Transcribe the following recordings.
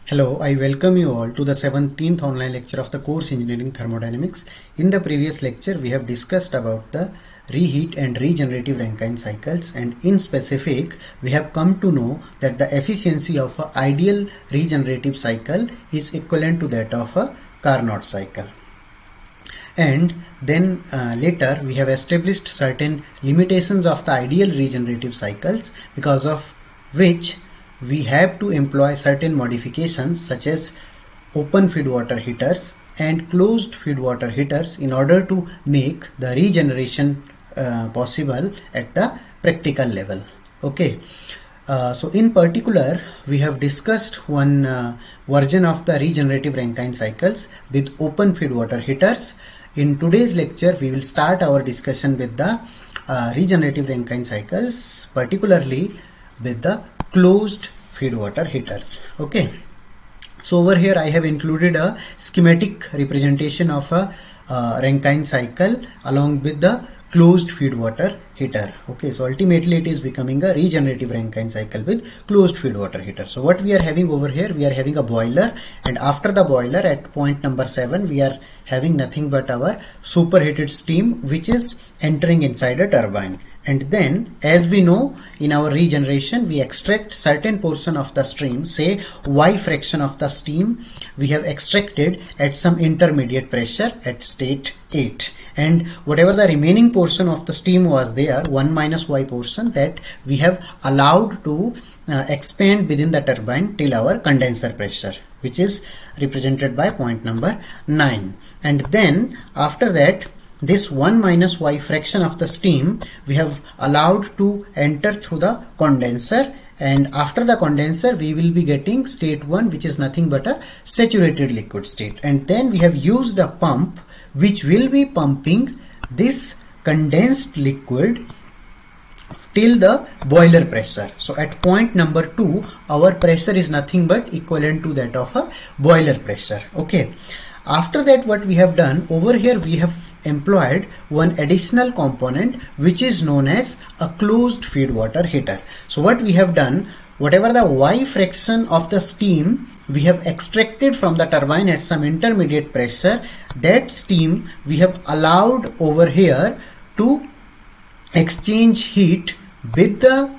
Hello, I welcome you all to the 17th online lecture of the course Engineering Thermodynamics. In the previous lecture, we have discussed about the reheat and regenerative Rankine cycles, and in specific, we have come to know that the efficiency of an ideal regenerative cycle is equivalent to that of a Carnot cycle. And then later we have established certain limitations of the ideal regenerative cycles, because of which we have to employ certain modifications such as open feed water heaters and closed feed water heaters in order to make the regeneration possible at the practical level. Okay. So in particular, we have discussed one version of the regenerative Rankine cycles with open feed water heaters. In today's lecture, we will start our discussion with the regenerative Rankine cycles, particularly with the closed feed water heaters. Okay. So over here I have included a schematic representation of a Rankine cycle along with the closed feed water heater. Okay, so ultimately it is becoming a regenerative Rankine cycle with closed feed water heater. So what we are having over here, we are having a boiler, and after the boiler at point number 7 we are having nothing but our superheated steam which is entering inside a turbine. And then, as we know, in our regeneration we extract certain portion of the stream, say Y fraction of the steam we have extracted at some intermediate pressure at state 8, and whatever the remaining portion of the steam was there, 1 minus Y portion, that we have allowed to expand within the turbine till our condenser pressure, which is represented by point number 9. And then after that, this 1 minus Y fraction of the steam we have allowed to enter through the condenser, and after the condenser we will be getting state 1, which is nothing but a saturated liquid state. And then we have used a pump which will be pumping this condensed liquid till the boiler pressure. So at point number 2 our pressure is nothing but equivalent to that of a boiler pressure. Okay. After that, what we have done over here, we have employed one additional component which is known as a closed feed water heater. So what we have done, whatever the Y fraction of the steam we have extracted from the turbine at some intermediate pressure, that steam we have allowed over here to exchange heat with the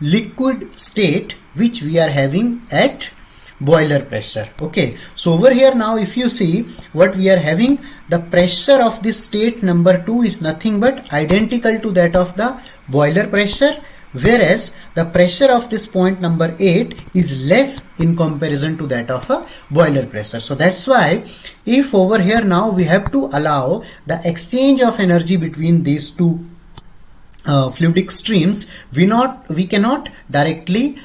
liquid state which we are having at boiler pressure. Okay, so over here now if you see what we are having, the pressure of this state number 2 is nothing but identical to that of the boiler pressure, whereas the pressure of this point number 8 is less in comparison to that of a boiler pressure. So that's why if over here now we have to allow the exchange of energy between these two fluidic streams, we cannot directly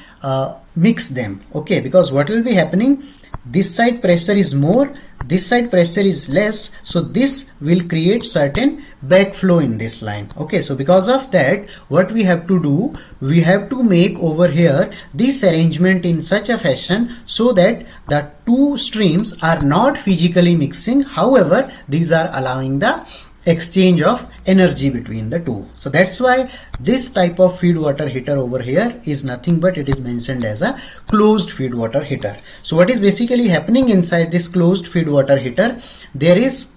mix them. Okay, because what will be happening, this side pressure is more, this side pressure is less, so this will create certain backflow in this line. Okay, so because of that, what we have to do, we have to make over here this arrangement in such a fashion so that the two streams are not physically mixing, however these are allowing the exchange of energy between the two. So that's why this type of feed water heater over here is nothing but it is mentioned as a closed feed water heater. So what is basically happening inside this closed feed water heater, there is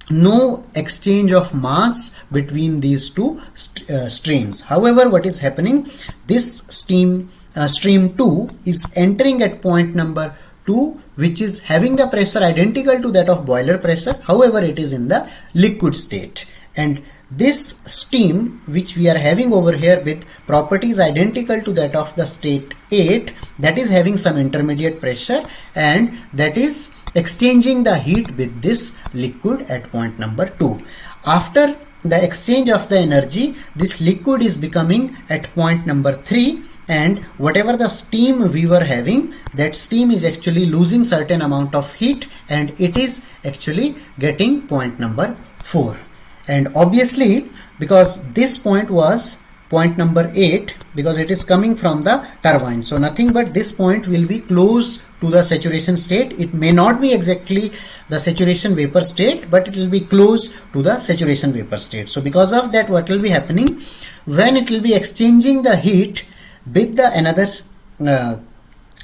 no exchange of mass between these two streams. However, what is happening, this stream 2 is entering at point number 2, which is having the pressure identical to that of boiler pressure, however it is in the liquid state. And this steam which we are having over here with properties identical to that of the state 8, that is having some intermediate pressure and that is exchanging the heat with this liquid at point number 2. After the exchange of the energy, this liquid is becoming at point number 3, and whatever the steam we were having, that steam is actually losing certain amount of heat and it is actually getting point number 4. And obviously because this point was point number 8, because it is coming from the turbine, so nothing but this point will be close to the saturation state. It may not be exactly the saturation vapor state, but it will be close to the saturation vapor state. So because of that, what will be happening, when it will be exchanging the heat with the another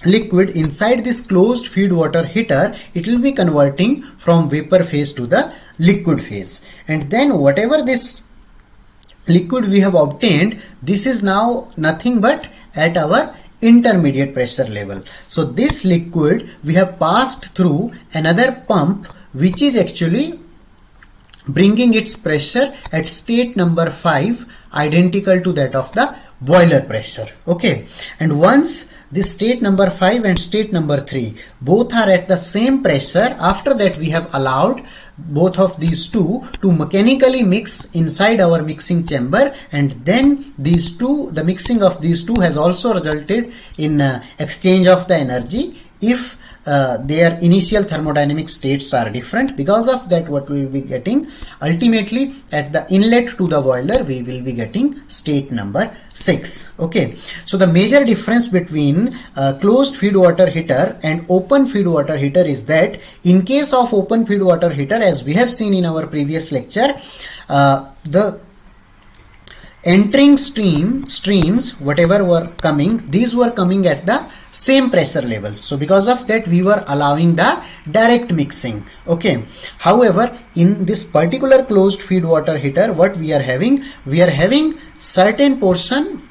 liquid inside this closed feed water heater, it will be converting from vapor phase to the liquid phase. And then whatever this liquid we have obtained, this is now nothing but at our intermediate pressure level. So this liquid we have passed through another pump which is actually bringing its pressure at state number 5 identical to that of the boiler pressure. Okay, and once this state number 5 and state number 3 both are at the same pressure, after that we have allowed both of these two to mechanically mix inside our mixing chamber, and then these two, the mixing of these two has also resulted in exchange of the energy if their initial thermodynamic states are different. Because of that, what we will be getting ultimately at the inlet to the boiler, we will be getting state number 6. Okay, so the major difference between closed feed water heater and open feed water heater is that in case of open feed water heater, as we have seen in our previous lecture, the entering streams whatever were coming, these were coming at the same pressure levels. So because of that, we were allowing the direct mixing. Okay, however, in this particular closed feed water heater, what we are having certain portion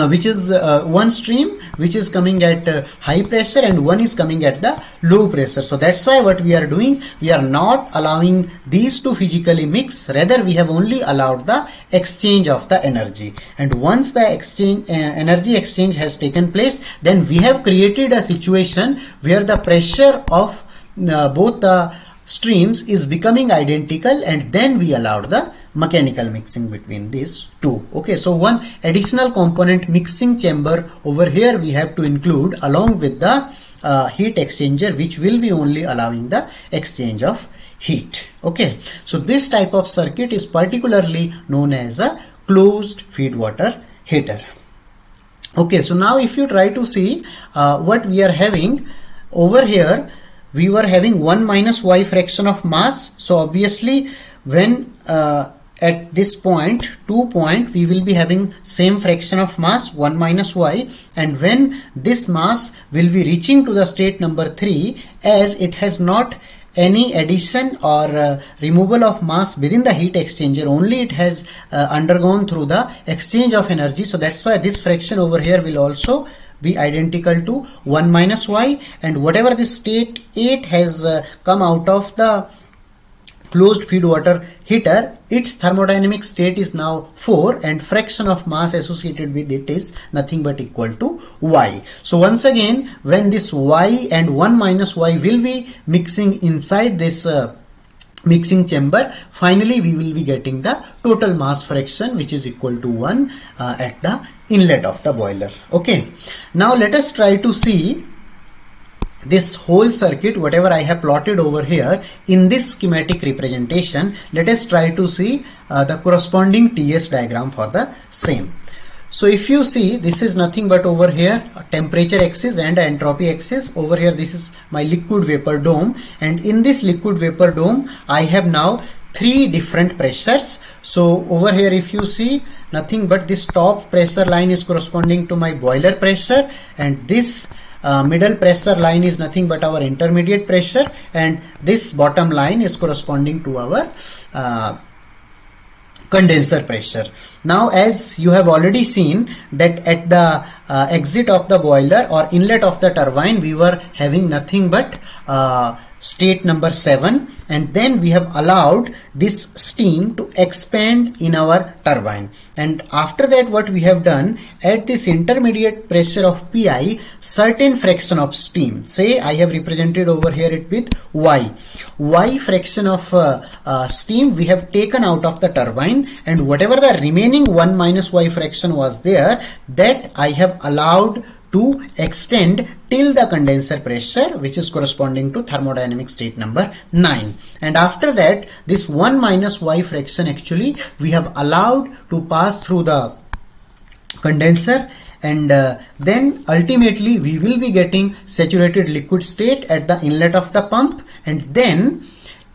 which is one stream which is coming at high pressure and one is coming at the low pressure. So that's why what we are doing, we are not allowing these to physically mix, rather we have only allowed the exchange of the energy. And once the energy exchange has taken place, then we have created a situation where the pressure of both the streams is becoming identical, and then we allowed the mechanical mixing between these two. Okay, so one additional component, mixing chamber, over here we have to include along with the heat exchanger, which will be only allowing the exchange of heat. Okay, so this type of circuit is particularly known as a closed feed water heater. Okay, so now if you try to see what we are having over here, we were having 1 minus y fraction of mass. So obviously when at this point, 2 point, we will be having same fraction of mass 1 minus y, and when this mass will be reaching to the state number 3, as it has not any addition or removal of mass within the heat exchanger, only it has undergone through the exchange of energy. So that's why this fraction over here will also be identical to 1 minus y, and whatever the state 8 has come out of the closed feed water heater, its thermodynamic state is now 4, and fraction of mass associated with it is nothing but equal to y. So once again, when this y and 1 minus y will be mixing inside this mixing chamber, finally we will be getting the total mass fraction, which is equal to 1 at the inlet of the boiler. Okay, now let us try to see this whole circuit, whatever I have plotted over here in this schematic representation. Let us try to see the corresponding TS diagram for the same. So if you see, this is nothing but over here a temperature axis and entropy axis. Over here this is my liquid vapor dome, and in this liquid vapor dome I have now 3 different pressures. So over here if you see, nothing but this top pressure line is corresponding to my boiler pressure, and this middle pressure line is nothing but our intermediate pressure, and this bottom line is corresponding to our condenser pressure. Now as you have already seen that at the exit of the boiler or inlet of the turbine, we were having nothing but state number 7, and then we have allowed this steam to expand in our turbine, and after that what we have done, at this intermediate pressure of Pi, certain fraction of steam, say I have represented over here it with y fraction of steam we have taken out of the turbine, and whatever the remaining 1 minus y fraction was there, that I have allowed to extend till the condenser pressure, which is corresponding to thermodynamic state number 9. And after that, this 1 minus y fraction actually we have allowed to pass through the condenser, and then ultimately we will be getting saturated liquid state at the inlet of the pump. And then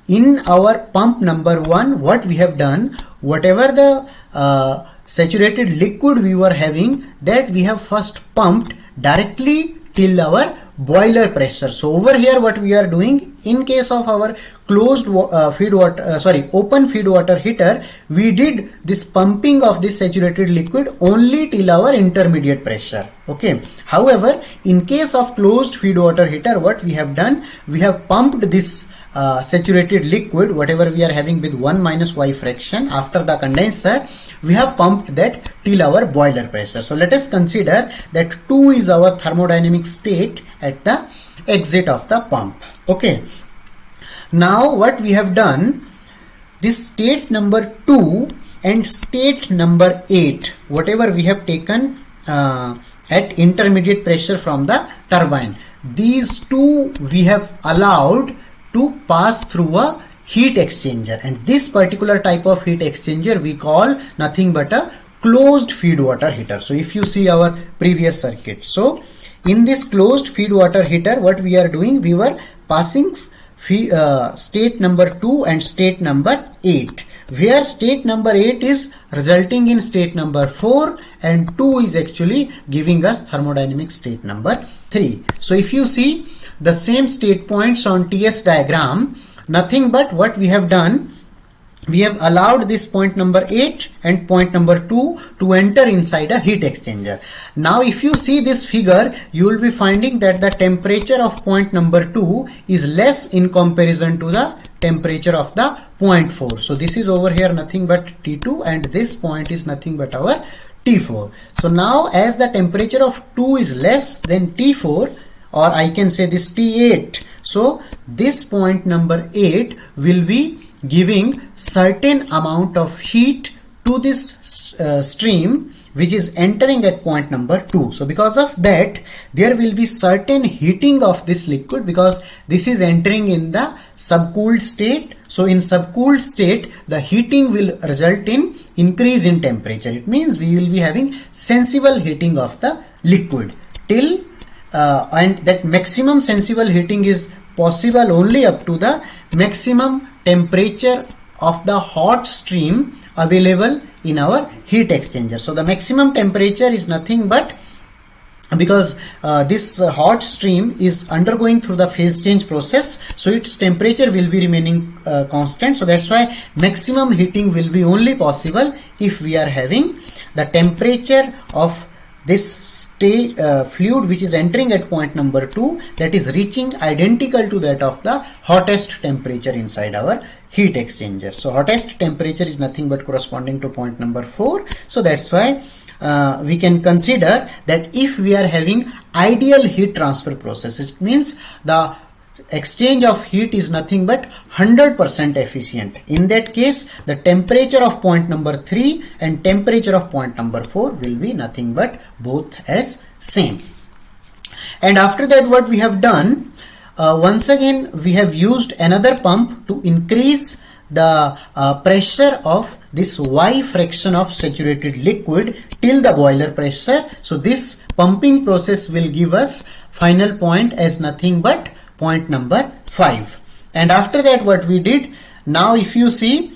in our pump number 1, what we have done, whatever the saturated liquid we were having, that we have first pumped directly till our boiler pressure. So over here what we are doing, in case of our closed open feed water heater, we did this pumping of this saturated liquid only till our intermediate pressure. Okay. However, in case of closed feed water heater, what we have done, we have pumped this saturated liquid, whatever we are having with 1 minus Y fraction after the condenser, we have pumped that till our boiler pressure. So let us consider that 2 is our thermodynamic state at the exit of the pump. Okay. Now what we have done, this state number 2 and state number 8, whatever we have taken at intermediate pressure from the turbine, these two we have allowed to pass through a heat exchanger, and this particular type of heat exchanger we call nothing but a closed feed water heater. So if you see our previous circuit, so in this closed feed water heater, what we are doing, we were passing state number 2 and state number 8, where state number 8 is resulting in state number 4 and 2 is actually giving us thermodynamic state number 3. So if you see the same state points on TS diagram, nothing but what we have done, we have allowed this point number 8 and point number 2 to enter inside a heat exchanger. Now if you see this figure, you will be finding that the temperature of point number 2 is less in comparison to the temperature of the point 4. So this is over here nothing but T2 and this point is nothing but our T4. So now as the temperature of 2 is less than T4, or I can say this T8, so this point number 8 will be giving certain amount of heat to this stream which is entering at point number 2. So because of that, there will be certain heating of this liquid because this is entering in the subcooled state. So in subcooled state, the heating will result in increase in temperature. It means we will be having sensible heating of the liquid till and that maximum sensible heating is possible only up to the maximum temperature of the hot stream available in our heat exchanger. So the maximum temperature is nothing but, because this hot stream is undergoing through the phase change process, so its temperature will be remaining constant. So that's why maximum heating will be only possible if we are having the temperature of this fluid which is entering at point number 2 that is reaching identical to that of the hottest temperature inside our heat exchanger. So hottest temperature is nothing but corresponding to point number 4. So that's why we can consider that if we are having ideal heat transfer process, it means the exchange of heat is nothing but 100% efficient. In that case, the temperature of point number 3 and temperature of point number 4 will be nothing but both as same. And after that, what we have done, once again we have used another pump to increase the pressure of this Y fraction of saturated liquid till the boiler pressure. So this pumping process will give us final point as nothing but point number 5. And after that, what we did, now if you see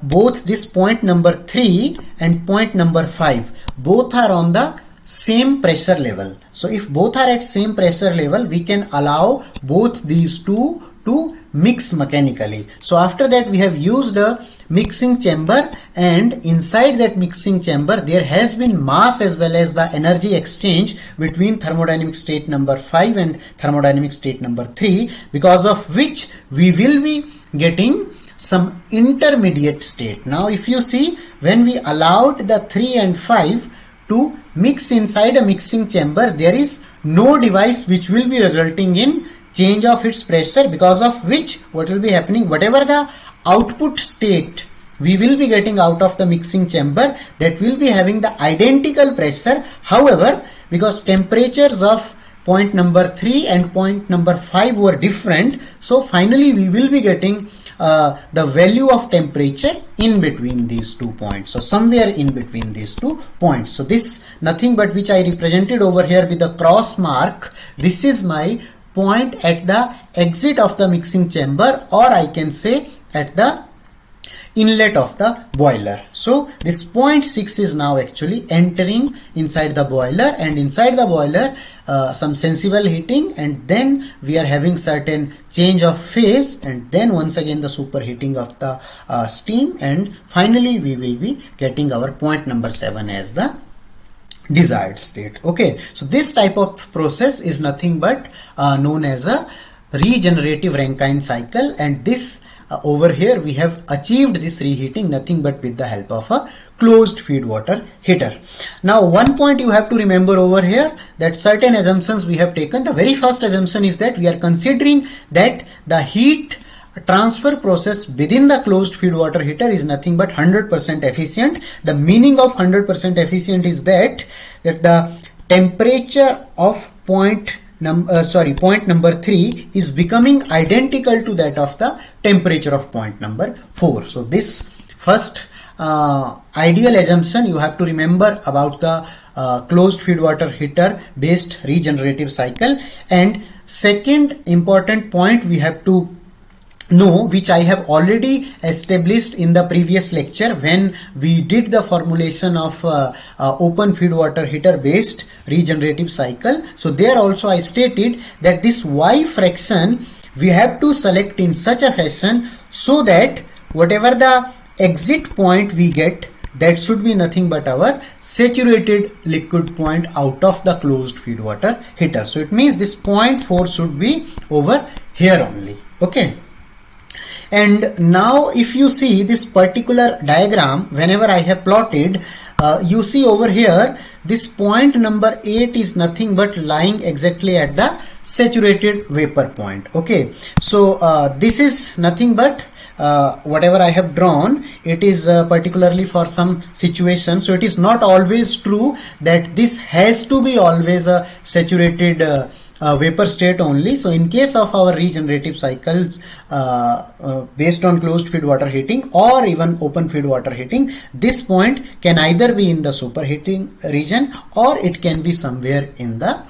both this point number 3 and point number 5, both are on the same pressure level. So if both are at same pressure level, we can allow both these two to mix mechanically. So after that, we have used a mixing chamber, and inside that mixing chamber there has been mass as well as the energy exchange between thermodynamic state number 5 and thermodynamic state number 3, because of which we will be getting some intermediate state. Now if you see, when we allowed the 3 and 5 to mix inside a mixing chamber, there is no device which will be resulting in change of its pressure, because of which what will be happening, whatever the output state we will be getting out of the mixing chamber, that will be having the identical pressure. However, because temperatures of point number 3 and point number 5 were different, so finally we will be getting the value of temperature in between these 2 points. So somewhere in between these 2 points. So this nothing but which I represented over here with the cross mark, this is my point at the exit of the mixing chamber, or I can say at the inlet of the boiler. So this 0.6 is now actually entering inside the boiler, and inside the boiler some sensible heating, and then we are having certain change of phase, and then once again the superheating of the steam, and finally we will be getting our point number 7 as the desired state. Okay, so this type of process is nothing but known as a regenerative Rankine cycle, and this over here we have achieved this reheating nothing but with the help of a closed feed water heater. Now one point you have to remember over here, that certain assumptions we have taken. The very first assumption is that we are considering that the heat transfer process within the closed feed water heater is nothing but 100% efficient. The meaning of 100% efficient is that the temperature of point number 3 is becoming identical to that of the temperature of point number 4. So this first ideal assumption you have to remember about the closed feed water heater based regenerative cycle. And second important point we have to know, which I have already established in the previous lecture when we did the formulation of open feed water heater based regenerative cycle. So there also I stated that this Y fraction we have to select in such a fashion so that whatever the exit point we get, that should be nothing but our saturated liquid point out of the closed feed water heater. So it means this 0.4 should be over here only. Okay. And now if you see this particular diagram, whenever I have plotted, you see over here this point number 8 is nothing but lying exactly at the saturated vapor point. Okay, so this is nothing but whatever I have drawn, it is particularly for some situation. So it is not always true that this has to be always a saturated vapor state only. So in case of our regenerative cycles based on closed feed water heating or even open feed water heating, this point can either be in the superheating region or it can be somewhere in the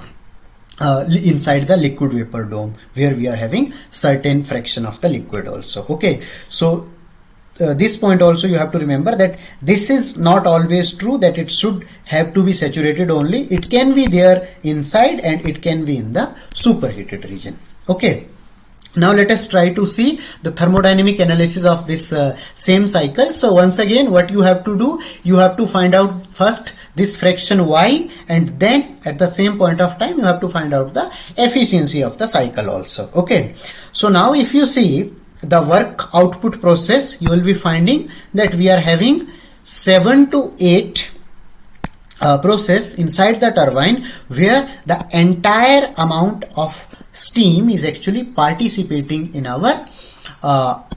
inside the liquid vapor dome where we are having certain fraction of the liquid also. Okay, so this point also you have to remember that this is not always true that it should have to be saturated only. It can be there inside and it can be in the superheated region. Okay, now let us try to see the thermodynamic analysis of this same cycle. So once again what you have to do, you have to find out first this fraction Y, and then at the same point of time you have to find out the efficiency of the cycle also. Okay, so now if you see the work output process, you will be finding that we are having 7 to 8 process inside the turbine where the entire amount of steam is actually participating in our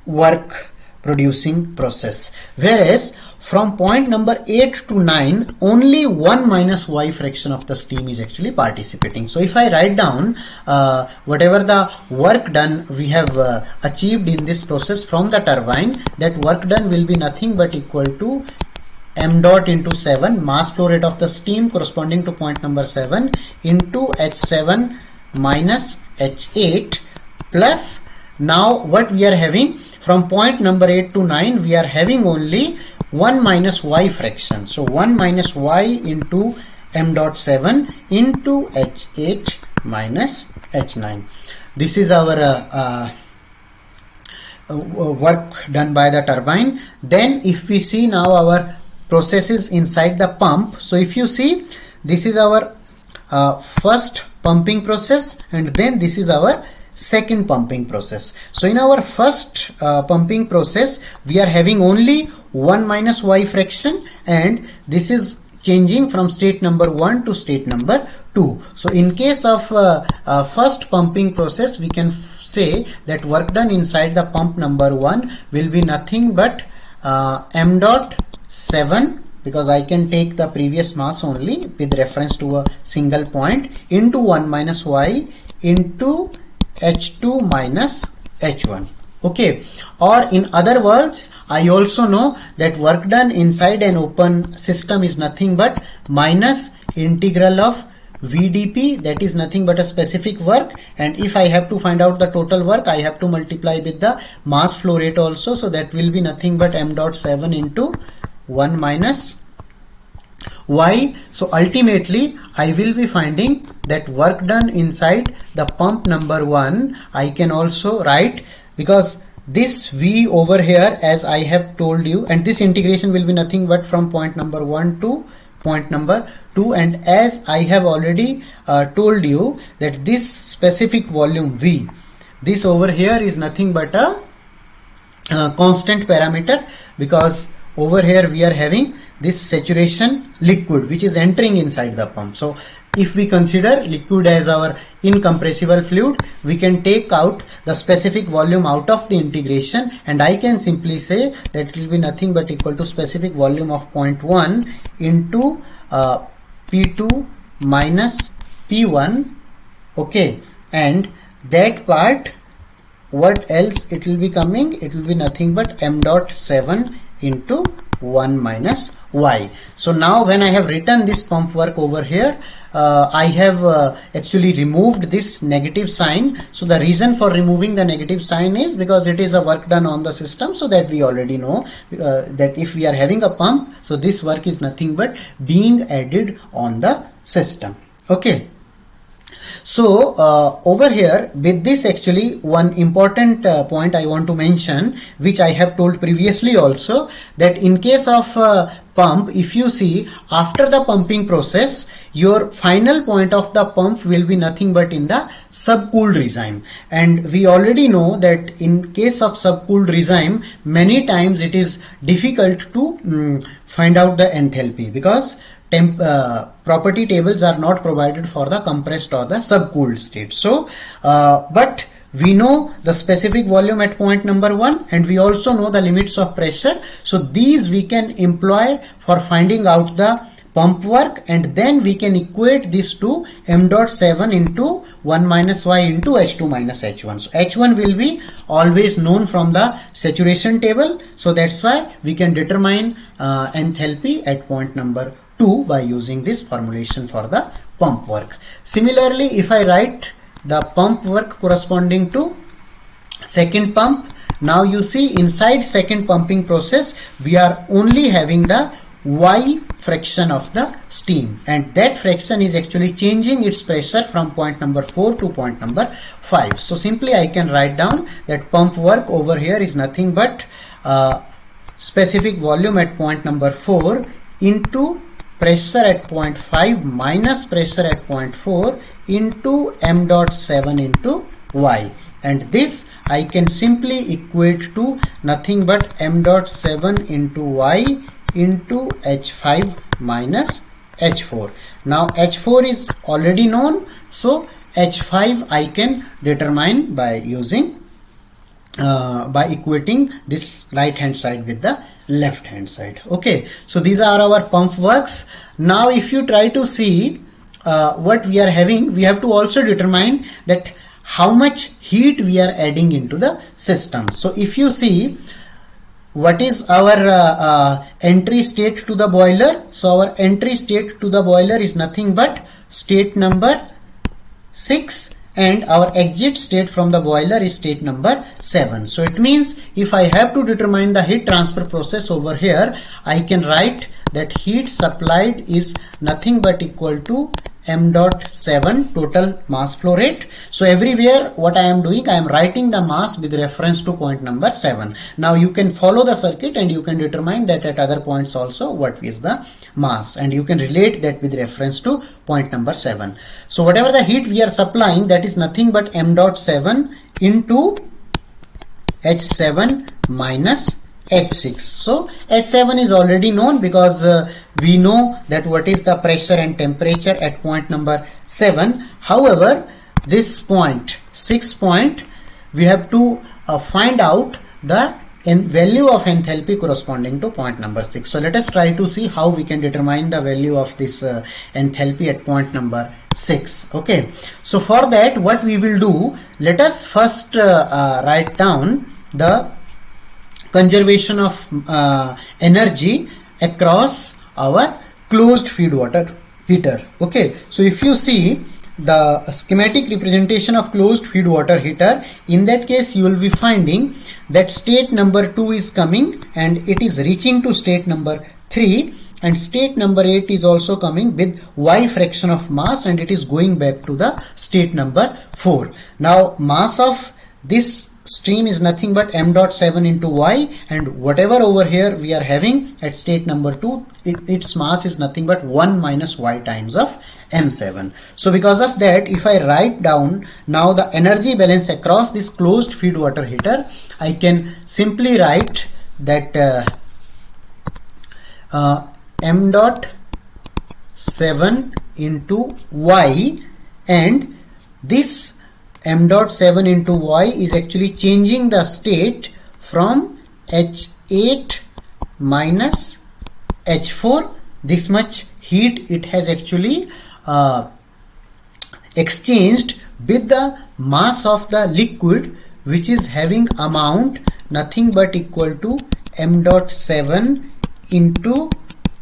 work producing process, whereas from point number 8 to 9 only 1 minus Y fraction of the steam is actually participating. So if I write down whatever the work done we have achieved in this process from the turbine, that work done will be nothing but equal to m dot into 7 mass flow rate of the steam corresponding to point number 7 into H7 minus H8 plus, now what we are having from point number 8 to 9 we are having only 1 minus Y fraction. So 1 minus Y into m dot 7 into H8 minus H9. This is our work done by the turbine. Then if we see now our processes inside the pump, so if you see this is our first pumping process and then this is our second pumping process. So in our first pumping process we are having only 1 minus Y fraction, and this is changing from state number 1 to state number 2. So in case of first pumping process we can say that work done inside the pump number 1 will be nothing but m dot 7, because I can take the previous mass only with reference to a single point, into 1 minus Y into H2 minus H1. Okay, or in other words I also know that work done inside an open system is nothing but minus integral of VDP, that is nothing but a specific work, and if I have to find out the total work, I have to multiply with the mass flow rate also, so that will be nothing but m dot 7 into 1 minus y. So ultimately I will be finding that work done inside the pump number 1. I can also write, because this V over here, as I have told you, and this integration will be nothing but from point number 1 to point number 2, and as I have already told you that this specific volume V, this over here is nothing but a constant parameter, because over here we are having this saturation liquid which is entering inside the pump. So if we consider liquid as our incompressible fluid, we can take out the specific volume out of the integration, and I can simply say that it will be nothing but equal to specific volume of 0.1 into P2 minus P1. Okay, and that part, what else it will be coming? It will be nothing but m dot 7 into 1 minus y. So now when I have written this pump work over here, I have actually removed this negative sign. So the reason for removing the negative sign is because it is a work done on the system, so that we already know that if we are having a pump, so this work is nothing but being added on the system. Okay. So over here with this, actually one important point I want to mention, which I have told previously also, that in case of pump, if you see after the pumping process, your final point of the pump will be nothing but in the subcooled regime, and we already know that in case of subcooled regime, many times it is difficult to find out the enthalpy, because property tables are not provided for the compressed or the subcooled state. So but we know the specific volume at point number 1, and we also know the limits of pressure. So these we can employ for finding out the pump work, and then we can equate this to m dot 7 into 1 minus y into H2 minus H1. So H1 will be always known from the saturation table, so that's why we can determine enthalpy at point number 2 by using this formulation for the pump work. Similarly, if I write the pump work corresponding to second pump, now you see inside second pumping process we are only having the Y fraction of the steam, and that fraction is actually changing its pressure from point number 4 to point number 5. So simply I can write down that pump work over here is nothing but specific volume at point number 4 into pressure at point 5 minus pressure at point 4 into m dot 7 into y, and this I can simply equate to nothing but m dot 7 into y into H5 minus H4. Now H4 is already known, so H5 I can determine by using by equating this right hand side with the left hand side. Okay, so these are our pump works. Now if you try to see what we are having, we have to also determine that how much heat we are adding into the system. So if you see what is our entry state to the boiler, so our entry state to the boiler is nothing but state number 6, and our exit state from the boiler is state number 7. So it means if I have to determine the heat transfer process over here, I can write that heat supplied is nothing but equal to m dot 7 total mass flow rate. So everywhere what I am doing, I am writing the mass with reference to point number 7. Now you can follow the circuit and you can determine that at other points also what is the mass, and you can relate that with reference to point number 7. So whatever the heat we are supplying, that is nothing but m dot 7 into H7 minus H6. So H7 is already known because we know that what is the pressure and temperature at point number 7. However, this point 6 point, we have to find out the value of enthalpy corresponding to point number 6. So let us try to see how we can determine the value of this enthalpy at point number 6. Okay, so for that what we will do, let us first write down the conservation of energy across our closed feed water heater. Okay, so if you see the schematic representation of closed feed water heater, in that case you will be finding that state number 2 is coming and it is reaching to state number 3, and state number 8 is also coming with y fraction of mass and it is going back to the state number 4. Now mass of this stream is nothing but m dot 7 into y, and whatever over here we are having at state number 2, its mass is nothing but 1 minus y times of m7. So because of that, if I write down now the energy balance across this closed feed water heater, I can simply write that m dot 7 into y, and this m dot 7 into y is actually changing the state from H8 minus H4. This much heat it has actually exchanged with the mass of the liquid, which is having amount nothing but equal to m dot 7 into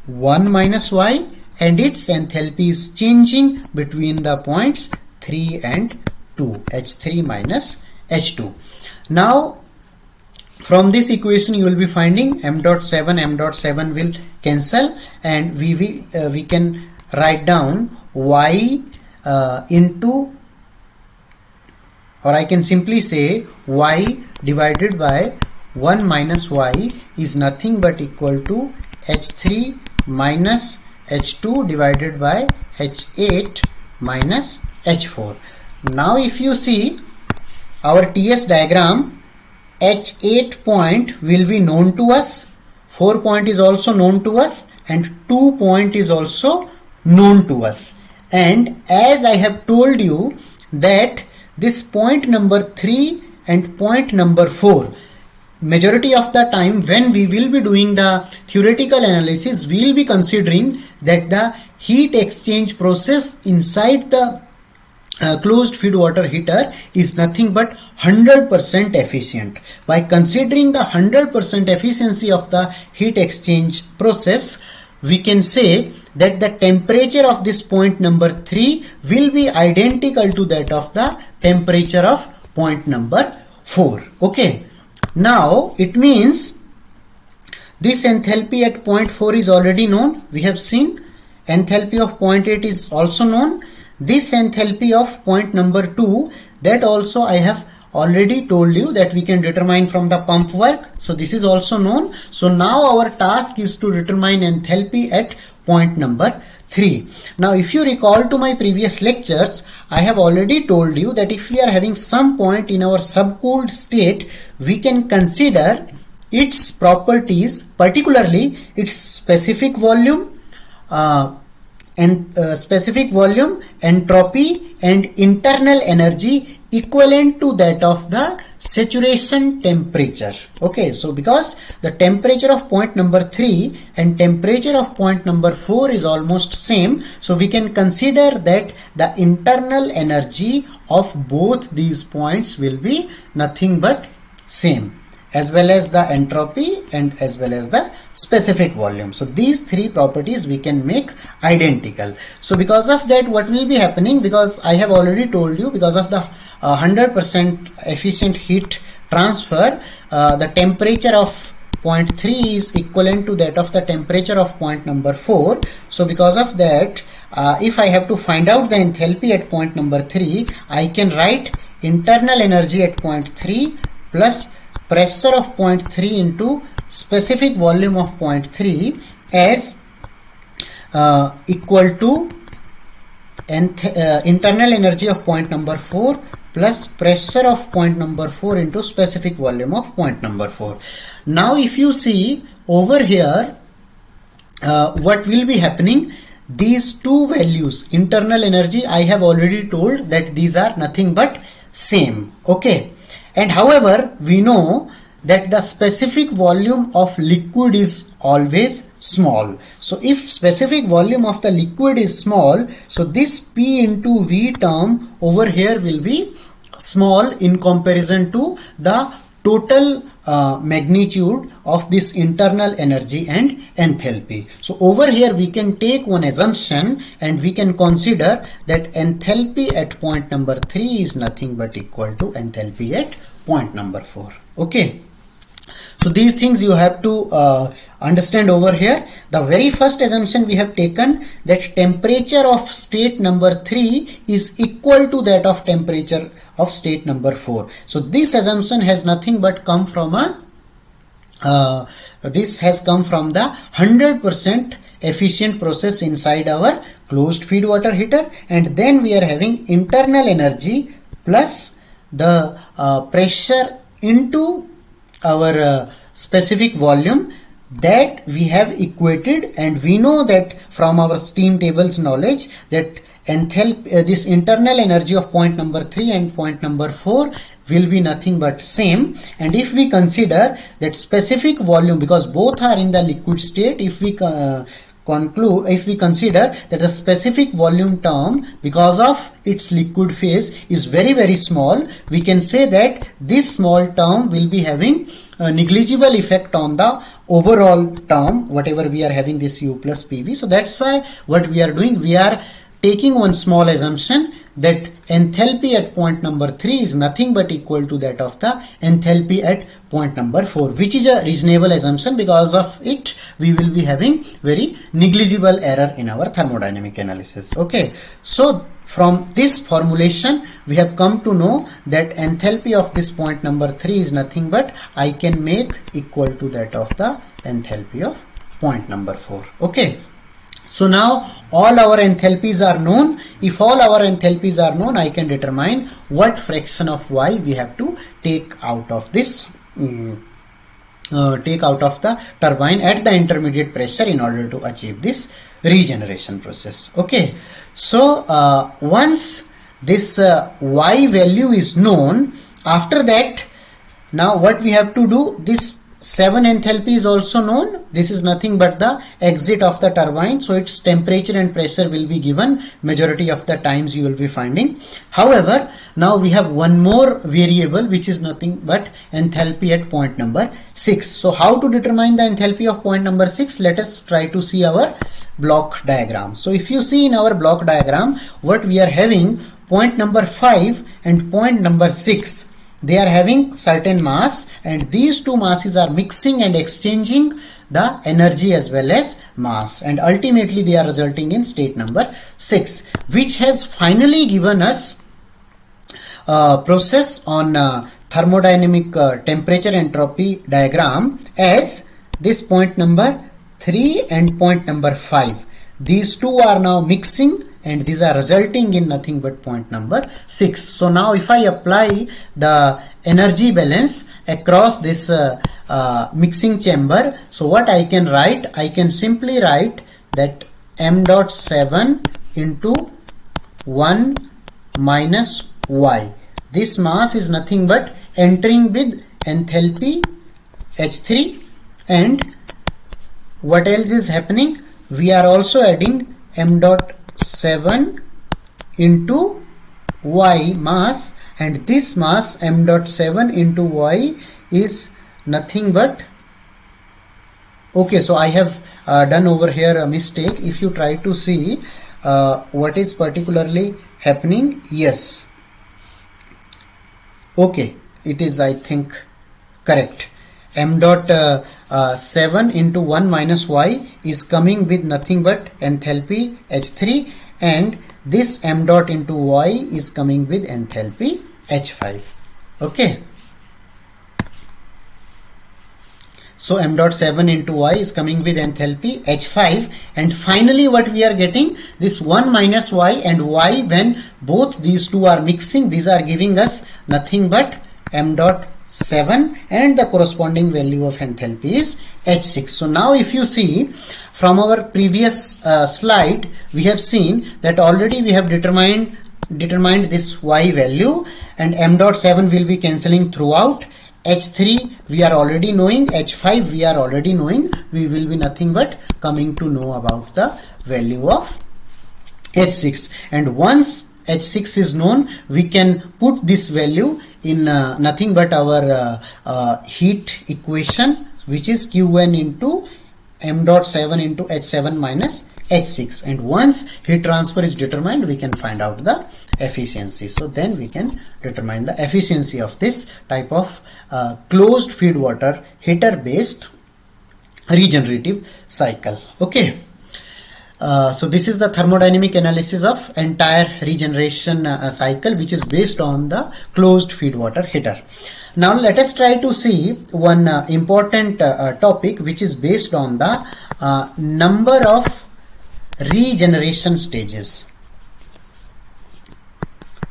1 minus y, and its enthalpy is changing between the points 3 and 2, H3 minus H2. Now from this equation you will be finding m dot 7 will cancel, and we can write down y into, or I can simply say y divided by 1 minus y is nothing but equal to H3 minus H2 divided by H8 minus H4. Now if you see our TS diagram, H8 point will be known to us, 4 point is also known to us, and 2 point is also known to us. And as I have told you that this point number 3 and point number 4, majority of the time when we will be doing the theoretical analysis, we will be considering that the heat exchange process inside the closed feed water heater is nothing but 100% efficient. By considering the 100% efficiency of the heat exchange process, we can say that the temperature of this point number 3 will be identical to that of the temperature of point number 4. Okay. Now it means this enthalpy at point 4 is already known. We have seen enthalpy of point 8 is also known. This enthalpy of point number 2, that also I have already told you that we can determine from the pump work. So this is also known. So now our task is to determine enthalpy at point number 3. Now if you recall to my previous lectures, I have already told you that if we are having some point in our subcooled state, we can consider its properties, particularly its specific volume, entropy and internal energy equivalent to that of the saturation temperature. Okay, so because the temperature of point number 3 and temperature of point number 4 is almost same, so we can consider that the internal energy of both these points will be nothing but same, as well as the entropy and as well as the specific volume. So these three properties we can make identical. So because of that, what will be happening, because I have already told you, because of the 100% efficient heat transfer, the temperature of point 3 is equivalent to that of the temperature of point number 4. So because of that, if I have to find out the enthalpy at point number 3, I can write internal energy at point 3 plus pressure of point 3 into specific volume of point 3 as equal to internal energy of point number 4 plus pressure of point number 4 into specific volume of point number 4. Now if you see over here, what will be happening, these two values, internal energy, I have already told that these are nothing but same. Okay. And however, we know that the specific volume of liquid is always small. So if specific volume of the liquid is small, so this P into V term over here will be small in comparison to the total magnitude of this internal energy and enthalpy. So over here we can take one assumption and we can consider that enthalpy at point number 3 is nothing but equal to enthalpy at point number 4. Okay. So these things you have to understand over here. The very first assumption we have taken that temperature of state number 3 is equal to that of temperature of state number 4. So this assumption has nothing but come from this has come from the 100% efficient process inside our closed feed water heater, and then we are having internal energy plus the pressure into our specific volume that we have equated, and we know that from our steam tables knowledge that enthalpy, this internal energy of point number 3 and point number 4 will be nothing but same. And if we consider that specific volume, because both are in the liquid state, if we if we consider that the specific volume term because of its liquid phase is very small, we can say that this small term will be having a negligible effect on the overall term, whatever we are having this U plus PV. So that's why what we are doing, we are taking one small assumption that enthalpy at point number 3 is nothing but equal to that of the enthalpy at point number 4, which is a reasonable assumption. Because of it we will be having very negligible error in our thermodynamic analysis. Okay, so from this formulation we have come to know that enthalpy of this point number 3 is nothing but I can make equal to that of the enthalpy of point number 4. Okay. So now all our enthalpies are known. If all our enthalpies are known, I can determine what fraction of Y we have to take out of this, take out of the turbine at the intermediate pressure in order to achieve this regeneration process. Okay. So once this Y value is known, after that, now what we have to do, this 7 enthalpy is also known. This is nothing but the exit of the turbine, so its temperature and pressure will be given majority of the times you will be finding. However, now we have one more variable which is nothing but enthalpy at point number 6. So how to determine the enthalpy of point number 6? Let us try to see our block diagram. So if you see in our block diagram, what we are having, point number 5 and point number 6, they are having certain mass, and these two masses are mixing and exchanging the energy as well as mass, and ultimately they are resulting in state number 6, which has finally given us process on thermodynamic temperature entropy diagram as this point number 3 and point number 5. These two are now mixing and these are resulting in nothing but point number 6. So now if I apply the energy balance across this mixing chamber, so what I can write, I can simply write that m dot 7 into 1 minus y. This mass is nothing but entering with enthalpy H3, and what else is happening? We are also adding m dot 7 into y mass, and this mass m dot 7 into y is nothing but, okay, so I have done over here a mistake. If you try to see what is particularly happening, yes, okay, it is, I think, correct. M dot 7 into 1 minus y is coming with nothing but enthalpy H3, and this m dot into y is coming with enthalpy H5. Okay. So m dot 7 into y is coming with enthalpy H5, and finally what we are getting, this 1 minus y and y, when both these two are mixing, these are giving us nothing but m dot 7, and the corresponding value of enthalpy is H6. So now if you see from our previous slide, we have seen that already we have determined this y value, and m dot 7 will be cancelling throughout. H3 we are already knowing, H5 we are already knowing. We will be nothing but coming to know about the value of H6, and once H6 is known, we can put this value in nothing but our heat equation, which is Qn into m dot 7 into H7 minus H6, and once heat transfer is determined, we can find out the efficiency. So then we can determine the efficiency of this type of closed feed water heater based regenerative cycle. Okay. So this is the thermodynamic analysis of entire regeneration cycle, which is based on the closed feed water heater. Now let us try to see one important topic, which is based on the number of regeneration stages.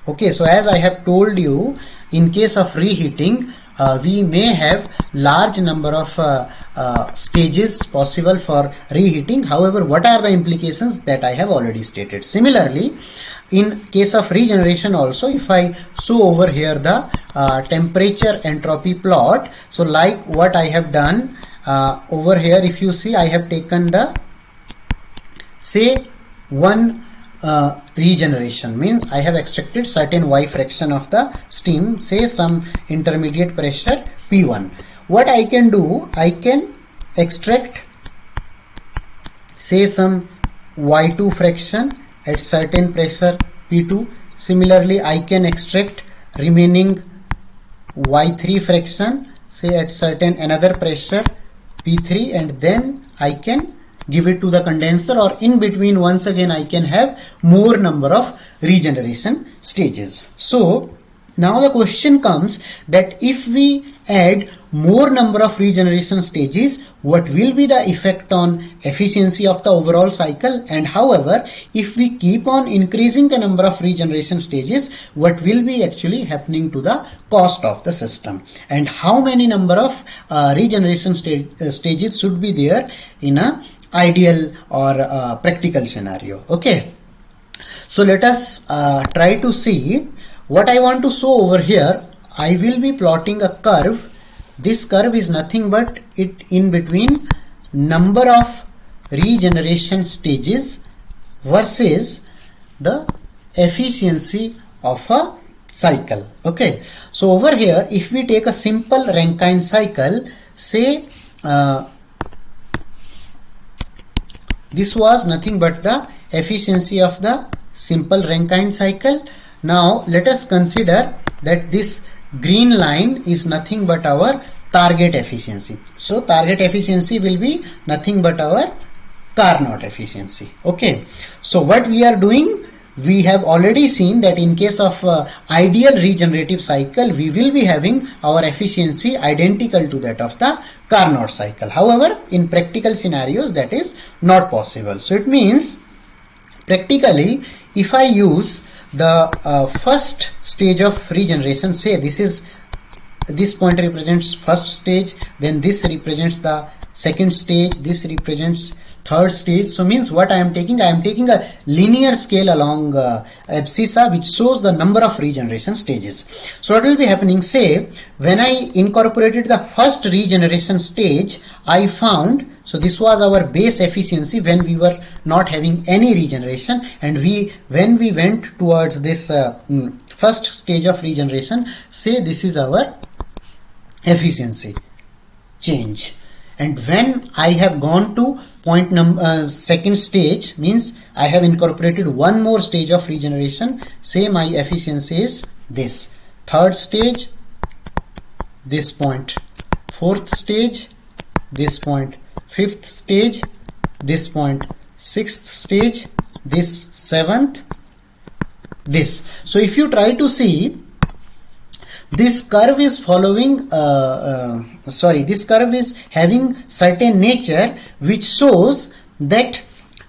Okay, so as I have told you, in case of reheating, we may have large number of stages possible for reheating. However, what are the implications that I have already stated? Similarly, in case of regeneration also, if I show over here the temperature entropy plot, so like what I have done over here, if you see, I have taken the, say, one regeneration, means I have extracted certain Y fraction of the steam, say some intermediate pressure P1. What I can do, I can extract, say, some Y2 fraction at certain pressure P2. Similarly, I can extract remaining Y3 fraction, say at certain another pressure P3, and then I can give it to the condenser, or in between once again I can have more number of regeneration stages. So now the question comes that if we add more number of regeneration stages, what will be the effect on efficiency of the overall cycle? And however, if we keep on increasing the number of regeneration stages, what will be actually happening to the cost of the system? And how many number of regeneration stages should be there in a ideal or practical scenario? Okay, so let us try to see. What I want to show over here, I will be plotting a curve. This curve is nothing but it in between number of regeneration stages versus the efficiency of a cycle. Okay, so over here, if we take a simple Rankine cycle, say this was nothing but the efficiency of the simple Rankine cycle. Now let us consider that this green line is nothing but our target efficiency. So target efficiency will be nothing but our Carnot efficiency. Okay, so what we are doing, we have already seen that in case of ideal regenerative cycle, we will be having our efficiency identical to that of the Carnot cycle. However, in practical scenarios, that is not possible. So it means practically, if I use the first stage of regeneration, say this point represents first stage, then this represents the second stage, this represents third stage. So means what I am taking a linear scale along abscissa, which shows the number of regeneration stages. So what will be happening, say when I incorporated the first regeneration stage, I found, so this was our base efficiency when we were not having any regeneration, and when we went towards this first stage of regeneration, say this is our efficiency change. And when I have gone to second stage, means I have incorporated one more stage of regeneration, say my efficiency is this. Third stage, this point. Fourth stage, this point. Fifth stage, this point. Sixth stage, this. Seventh, this. So if you try to see, this curve is following this curve is having certain nature, which shows that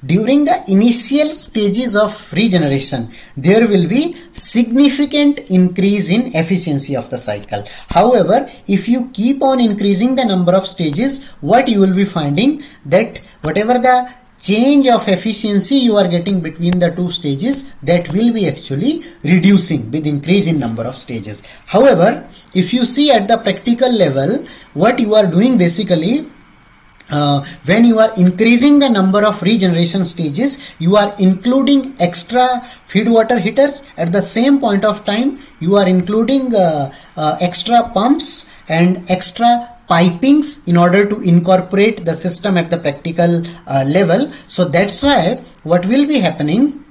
during the initial stages of regeneration, there will be significant increase in efficiency of the cycle. However, if you keep on increasing the number of stages, what you will be finding, that whatever the change of efficiency you are getting between the two stages, that will be actually reducing with increase in number of stages. However, if you see at the practical level, what you are doing basically, when you are increasing the number of regeneration stages, you are including extra feed water heaters. At the same point of time, you are including extra pumps and extra pipings in order to incorporate the system at the practical level. So that's why what will be happening,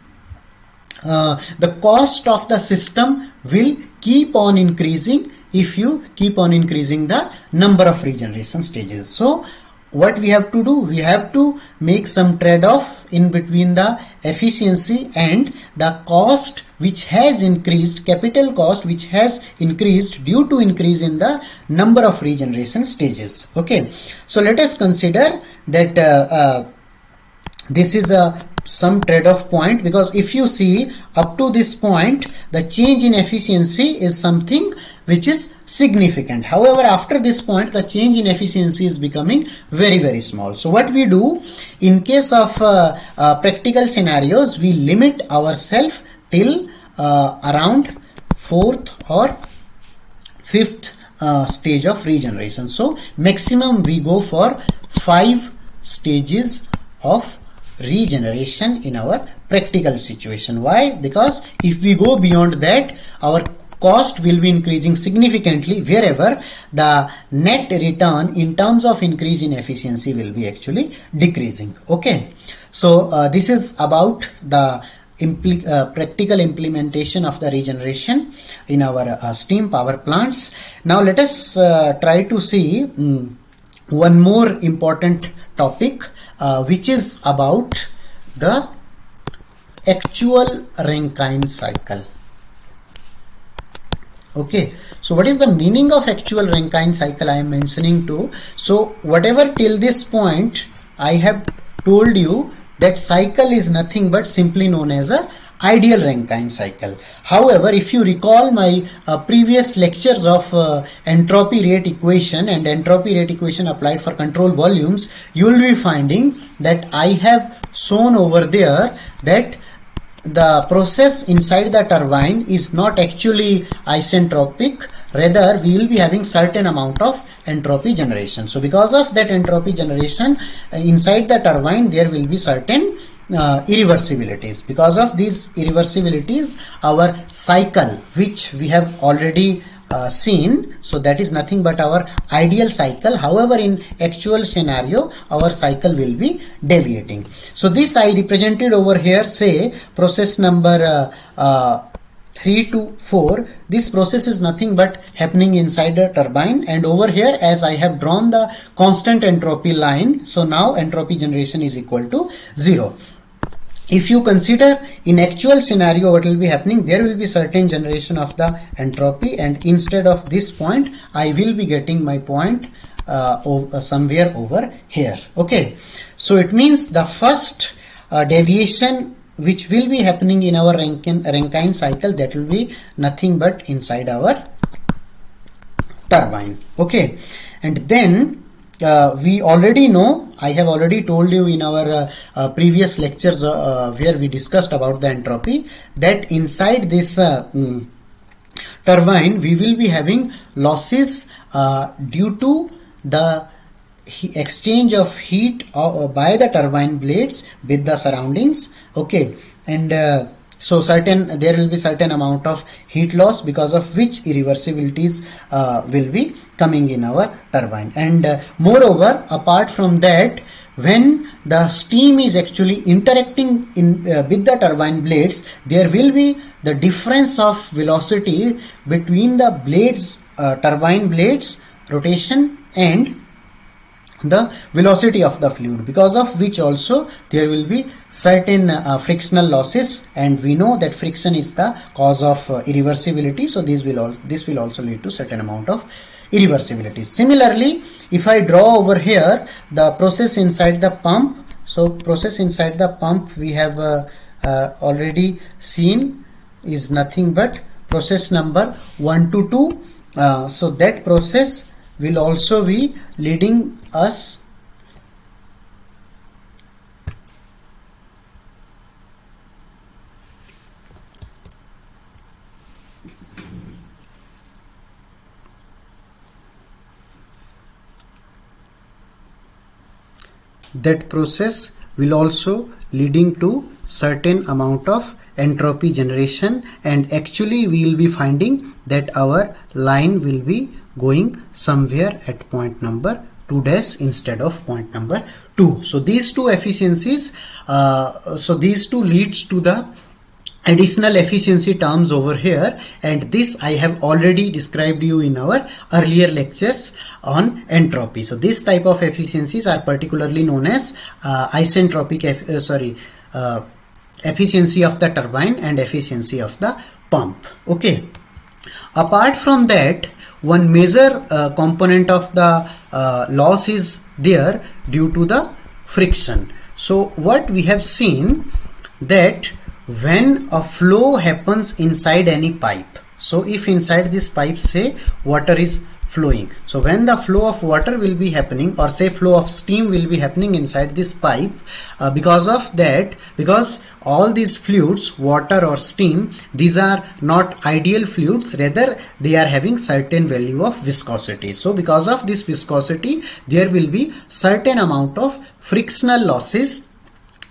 the cost of the system will keep on increasing if you keep on increasing the number of regeneration stages. So what we have to do, we have to make some trade-off in between the efficiency and the cost which has increased, capital cost which has increased due to increase in the number of regeneration stages. Okay, so let us consider that this is some trade-off point, because if you see up to this point the change in efficiency is something which is significant. However, after this point the change in efficiency is becoming very small. So what we do in case of practical scenarios, we limit ourselves till around 4th or 5th stage of regeneration. So maximum we go for 5 stages of regeneration in our practical situation. Why? Because if we go beyond that, our cost will be increasing significantly, wherever the net return in terms of increase in efficiency will be actually decreasing. Okay, so this is about the practical implementation of the regeneration in our steam power plants. Now let us try to see one more important topic, which is about the actual Rankine cycle. Okay, so what is the meaning of actual Rankine cycle I am mentioning to? So whatever till this point I have told you, that cycle is nothing but simply known as a ideal Rankine cycle. However, if you recall my previous lectures of entropy rate equation and entropy rate equation applied for control volumes, you will be finding that I have shown over there that the process inside the turbine is not actually isentropic, rather we will be having certain amount of entropy generation. So because of that entropy generation inside the turbine, there will be certain irreversibilities. Because of these irreversibilities, our cycle, which we have already seen, so that is nothing but our ideal cycle. However, in actual scenario our cycle will be deviating. So this I represented over here, say process number 3 to 4. This process is nothing but happening inside the turbine, and over here as I have drawn the constant entropy line, so now entropy generation is equal to 0. If you consider in actual scenario what will be happening, there will be certain generation of the entropy, and instead of this point I will be getting my point somewhere over here. Okay, so it means the first deviation which will be happening in our Rankine cycle, that will be nothing but inside our turbine. Okay, and then we already know, I have already told you in our previous lectures where we discussed about the entropy, that inside this turbine we will be having losses due to the exchange of heat by the turbine blades with the surroundings. Okay, and so there will be certain amount of heat loss, because of which irreversibilities will be coming in our turbine. And moreover, apart from that, when the steam is actually interacting with the turbine blades, there will be the difference of velocity between the blades, turbine blades rotation, and the velocity of the fluid, because of which also there will be certain frictional losses, and we know that friction is the cause of irreversibility. So this will also lead to certain amount of irreversibility. Similarly, if I draw over here the process inside the pump, so process inside the pump we have already seen is nothing but process number 1 to 2. So that process will also be leading us that process will also leading to certain amount of entropy generation, and actually we will be finding that our line will be going somewhere at point number 2 dash instead of point number 2. So these two efficiencies, these two leads to the additional efficiency terms over here, and this I have already described you in our earlier lectures on entropy. So this type of efficiencies are particularly known as isentropic efficiency of the turbine and efficiency of the pump. Okay. Apart from that, one major component of the loss is there due to the friction. So what we have seen, that when a flow happens inside any pipe, so if inside this pipe, say, water is flowing, so when the flow of water will be happening, or say flow of steam will be happening inside this pipe, because all these fluids, water or steam, these are not ideal fluids, rather they are having certain value of viscosity. So because of this viscosity, there will be certain amount of frictional losses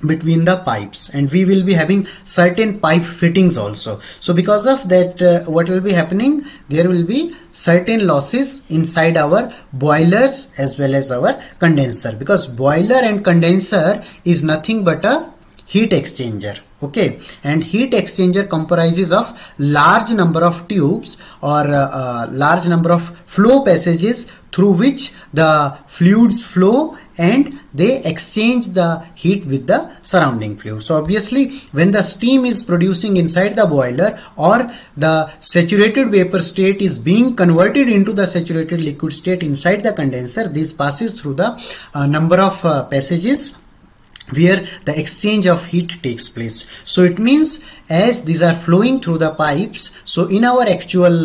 between the pipes, and we will be having certain pipe fittings also. So because of that, what will be happening, there will be certain losses inside our boilers as well as our condenser, because boiler and condenser is nothing but a heat exchanger. Okay, and heat exchanger comprises of large number of tubes or large number of flow passages through which the fluids flow and they exchange the heat with the surrounding fluid. So obviously when the steam is producing inside the boiler, or the saturated vapor state is being converted into the saturated liquid state inside the condenser, this passes through the number of passages where the exchange of heat takes place. So it means as these are flowing through the pipes, so in our actual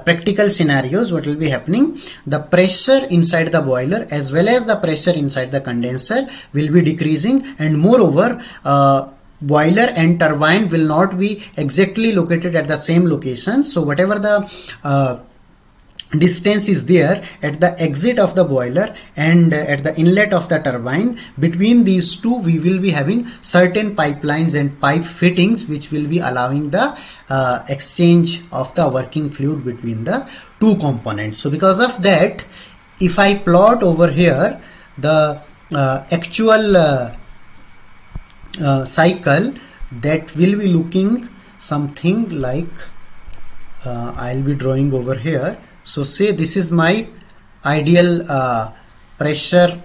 practical scenarios, what will be happening, the pressure inside the boiler as well as the pressure inside the condenser will be decreasing, and moreover boiler and turbine will not be exactly located at the same location. So whatever the distance is there at the exit of the boiler and at the inlet of the turbine, between these two we will be having certain pipelines and pipe fittings which will be allowing the exchange of the working fluid between the two components. So because of that, if I plot over here the actual cycle, that will be looking something like I'll be drawing over here. So say this is my ideal pressure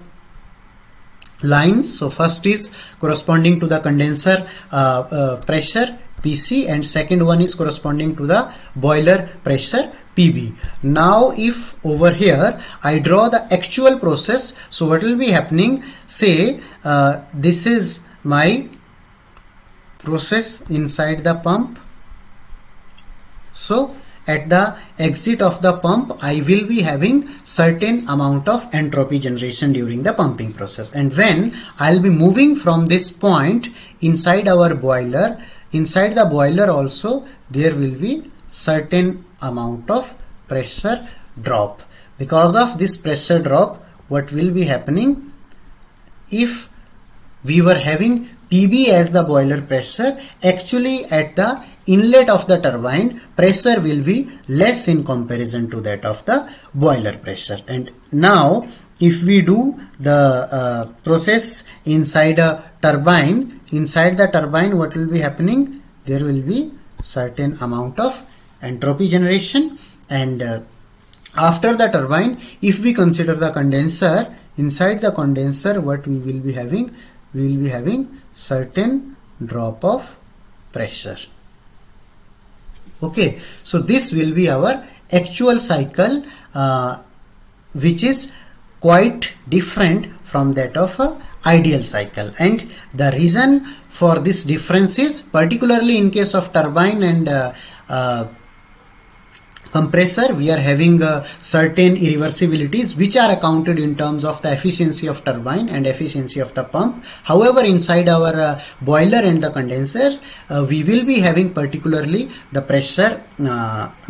line. So first is corresponding to the condenser pressure PC, and second one is corresponding to the boiler pressure PB. Now if over here I draw the actual process, so what will be happening, say this is my process inside the pump. So at the exit of the pump, I will be having certain amount of entropy generation during the pumping process. And when I'll be moving from this point inside our boiler, inside the boiler also there will be certain amount of pressure drop. Because of this pressure drop, what will be happening, if we were having PB as the boiler pressure, actually at the inlet of the turbine pressure will be less in comparison to that of the boiler pressure. And now if we do the process inside a turbine, inside the turbine what will be happening, there will be certain amount of entropy generation. And after the turbine, if we consider the condenser, inside the condenser what we will be having, we will be having certain drop of pressure. Okay, so this will be our actual cycle which is quite different from that of a ideal cycle. And the reason for this difference is, particularly in case of turbine and compressor, we are having certain irreversibilities which are accounted in terms of the efficiency of turbine and efficiency of the pump. However, inside our boiler and the condenser, we will be having particularly the pressure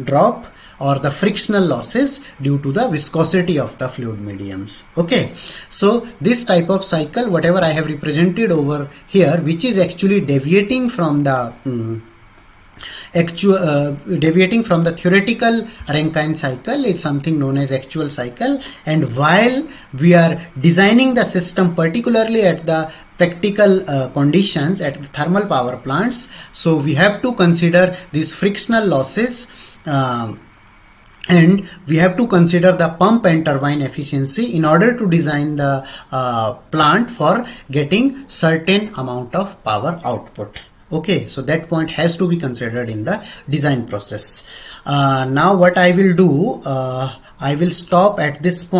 drop or the frictional losses due to the viscosity of the fluid mediums. Okay, so this type of cycle, whatever I have represented over here, which is actually deviating from the deviating from the theoretical Rankine cycle, is something known as actual cycle. And while we are designing the system, particularly at the practical conditions at the thermal power plants, so we have to consider these frictional losses, and we have to consider the pump and turbine efficiency in order to design the plant for getting certain amount of power output. Okay, so that point has to be considered in the design process. Now what I will do, I will stop at this point.